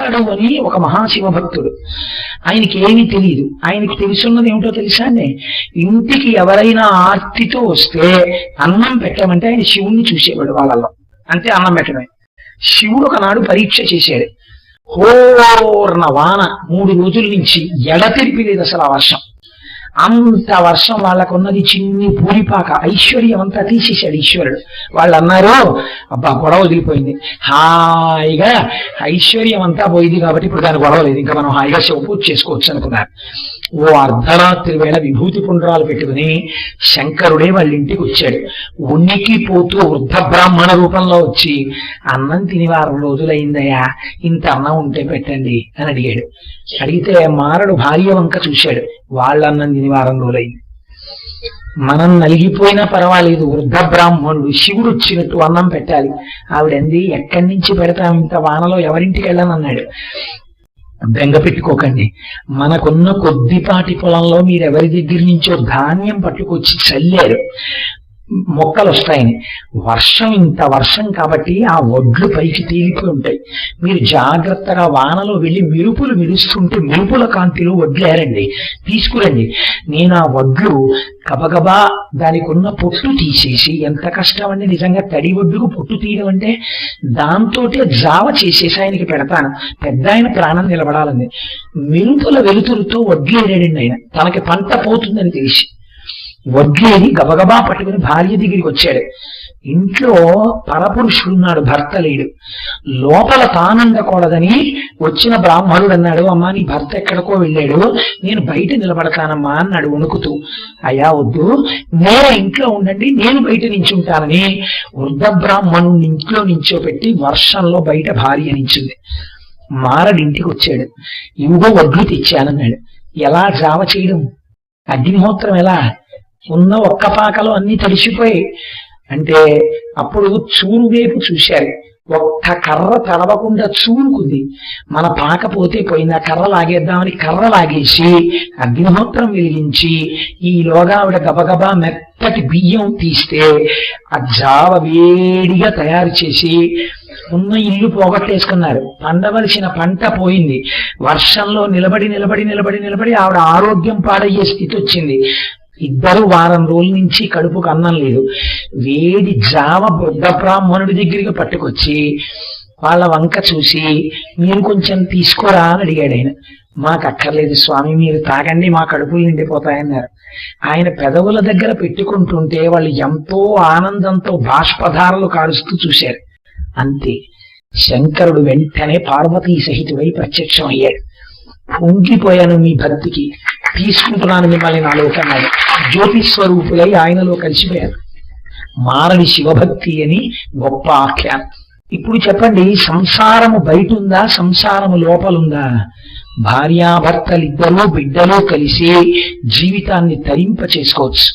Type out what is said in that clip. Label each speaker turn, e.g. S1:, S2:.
S1: మారడు అని ఒక మహాశివభక్తుడు. ఆయనకి ఏమీ తెలియదు. ఆయనకి తెలుసున్నది ఏమిటో తెలుసా అండి, ఇంటికి ఎవరైనా ఆర్తితో వస్తే అన్నం పెట్టమంటే ఆయన శివుణ్ణి చూసేవాడు వాళ్ళల్లో, అంతే అన్నం పెట్టడమే. శివుడు ఒకనాడు పరీక్ష చేశాడు. హోర్న వాన 3 రోజుల నుంచి ఎడతెరిపి లేదు అసలు ఆ వర్షం. అంత వర్షం, వాళ్ళకున్నది చిన్ని పూరిపాక, ఐశ్వర్యం అంతా తీసేశాడు ఈశ్వరుడు. వాళ్ళు అన్నారు, అబ్బా గొడవ వదిలిపోయింది, హాయిగా ఐశ్వర్యం అంతా పోయింది కాబట్టి ఇప్పుడు దాని గొడవ లేదు, ఇంకా మనం హాయిగా శివపూజ చేసుకోవచ్చు అనుకున్నారు. ఓ అర్ధరాత్రి వేళ విభూతి పుండ్రాలు పెట్టుకుని శంకరుడే వాళ్ళ ఇంటికి వచ్చాడు. ఉనికి పోతూ వృద్ధ బ్రాహ్మణ రూపంలో వచ్చి, అన్నం తిని 6 రోజులైందయ్యా, ఇంత అన్నం ఉంటే పెట్టండి అని అడిగాడు. అడిగితే మారడు భార్య వంక చూశాడు, వాళ్ళన్నం తిని 6 రోజులైంది. మనం నలిగిపోయినా పర్వాలేదు, వృద్ధ బ్రాహ్మణుడు శివుడు వచ్చినట్టు అన్నం పెట్టాలి. ఆవిడంది, ఎక్కడి నుంచి పెడతాం, ఇంత వానలో ఎవరింటికి వెళ్ళనన్నాడు. బెంగ పెట్టుకోకండి, మనకున్న కొద్దిపాటి పొలంలో మీరు ఎవరి దగ్గర నుంచో ధాన్యం పట్టుకొచ్చి చల్లారు, మొక్కలు వస్తాయని. వర్షం ఇంత వర్షం కాబట్టి ఆ వడ్లు పైకి తేలిపోయి ఉంటాయి. మీరు జాగ్రత్తగా వానలో వెళ్ళి మెరుపులు మెరుస్తుంటే మెరుపుల కాంతిలో వడ్లేరండి, తీసుకురండి. నేను ఆ వడ్లు గబగబా దానికి ఉన్న పొట్టు తీసేసి, ఎంత కష్టం అండి నిజంగా, తడి వడ్లుకు పొట్టు తీయడం అంటే, దాంతో జావ చేసేసి ఆయనకి పెడతాను. పెద్ద ఆయన ప్రాణం నిలబడాలని మెరుపుల వెలుతురుతో వడ్లేరాడండి ఆయన, తనకి పంట పోతుందని తెలిసి. వడ్లేని గబగబా పట్టుకుని భార్య దగ్గరికి వచ్చాడు. ఇంట్లో పరపురుషుడున్నాడు, భర్త లేడు. లోపల తానండకూడదని వచ్చిన బ్రాహ్మణుడు అన్నాడు, అమ్మా నీ భర్త ఎక్కడికో వెళ్ళాడు, నేను బయట నిలబడతానమ్మా అన్నాడు వణుకుతూ. అయ్యా వద్దు, నేను ఇంట్లో ఉండండి, నేను బయట నించుంటానని వృద్ధ బ్రాహ్మణుడిని ఇంట్లో నించోపెట్టి వర్షంలో బయట భార్య నించుంది. మారడి ఇంటికి వచ్చాడు. ఇవిగో వడ్లు తెచ్చానన్నాడు. ఎలా జావ చేయడం, అగ్నిహోత్రం ఎలా, ఉన్న ఒక్క పాకలో అన్ని తడిసిపోయి అంటే, అప్పుడు చూరు వైపు చూశారు. ఒక్క కర్ర తడవకుండా చూరుకుంది. మన పాక పోతే పోయింది, ఆ కర్ర లాగేద్దామని కర్ర లాగేసి అగ్నిహోత్రం వెలిగించి, ఈలోగా ఆవిడ గబగబా మెత్తటి బియ్యం తీస్తే ఆ జావ వేడిగా తయారు చేసి ఉన్న ఇల్లు పోగొట్టేసుకున్నారు. పండవలసిన పంట పోయింది. వర్షంలో నిలబడి నిలబడి నిలబడి నిలబడి ఆవిడ ఆరోగ్యం పాడయ్యే స్థితి వచ్చింది. ఇద్దరు 1 వారం రోజుల నుంచి కడుపుకు అన్నం లేదు. వేడి జావ బుద్ధ బ్రాహ్మణుడి దగ్గరికి పట్టుకొచ్చి వాళ్ళ వంక చూసి, మీరు కొంచెం తీసుకోరా అని అడిగాడు ఆయన. మాకు అక్కర్లేదు స్వామి, మీరు తాగండి, మా కడుపులు నిండిపోతాయన్నారు. ఆయన పెదవుల దగ్గర పెట్టుకుంటుంటే వాళ్ళు ఎంతో ఆనందంతో బాష్పధారలు కారుస్తూ చూశారు. అంతే, శంకరుడు వెంటనే పార్వతీ సహితుడై ప్రత్యక్షం అయ్యాడు. పొంగిపోయాను మీ భక్తికి, తీసుకుంటున్నాను మిమ్మల్ని నాలోకి అన్నాడు. జ్యోతిస్వరూపులై ఆయనలో కలిసిపోయారు. మారడి శివభక్తి అని గొప్ప ఆఖ్యానం. ఇప్పుడు చెప్పండి, సంసారము బయట ఉందా, సంసారము లోపలుందా? భార్యాభర్తలిద్దరూ బిడ్డలు కలిసి జీవితాన్ని తరింప చేసుకోవచ్చు.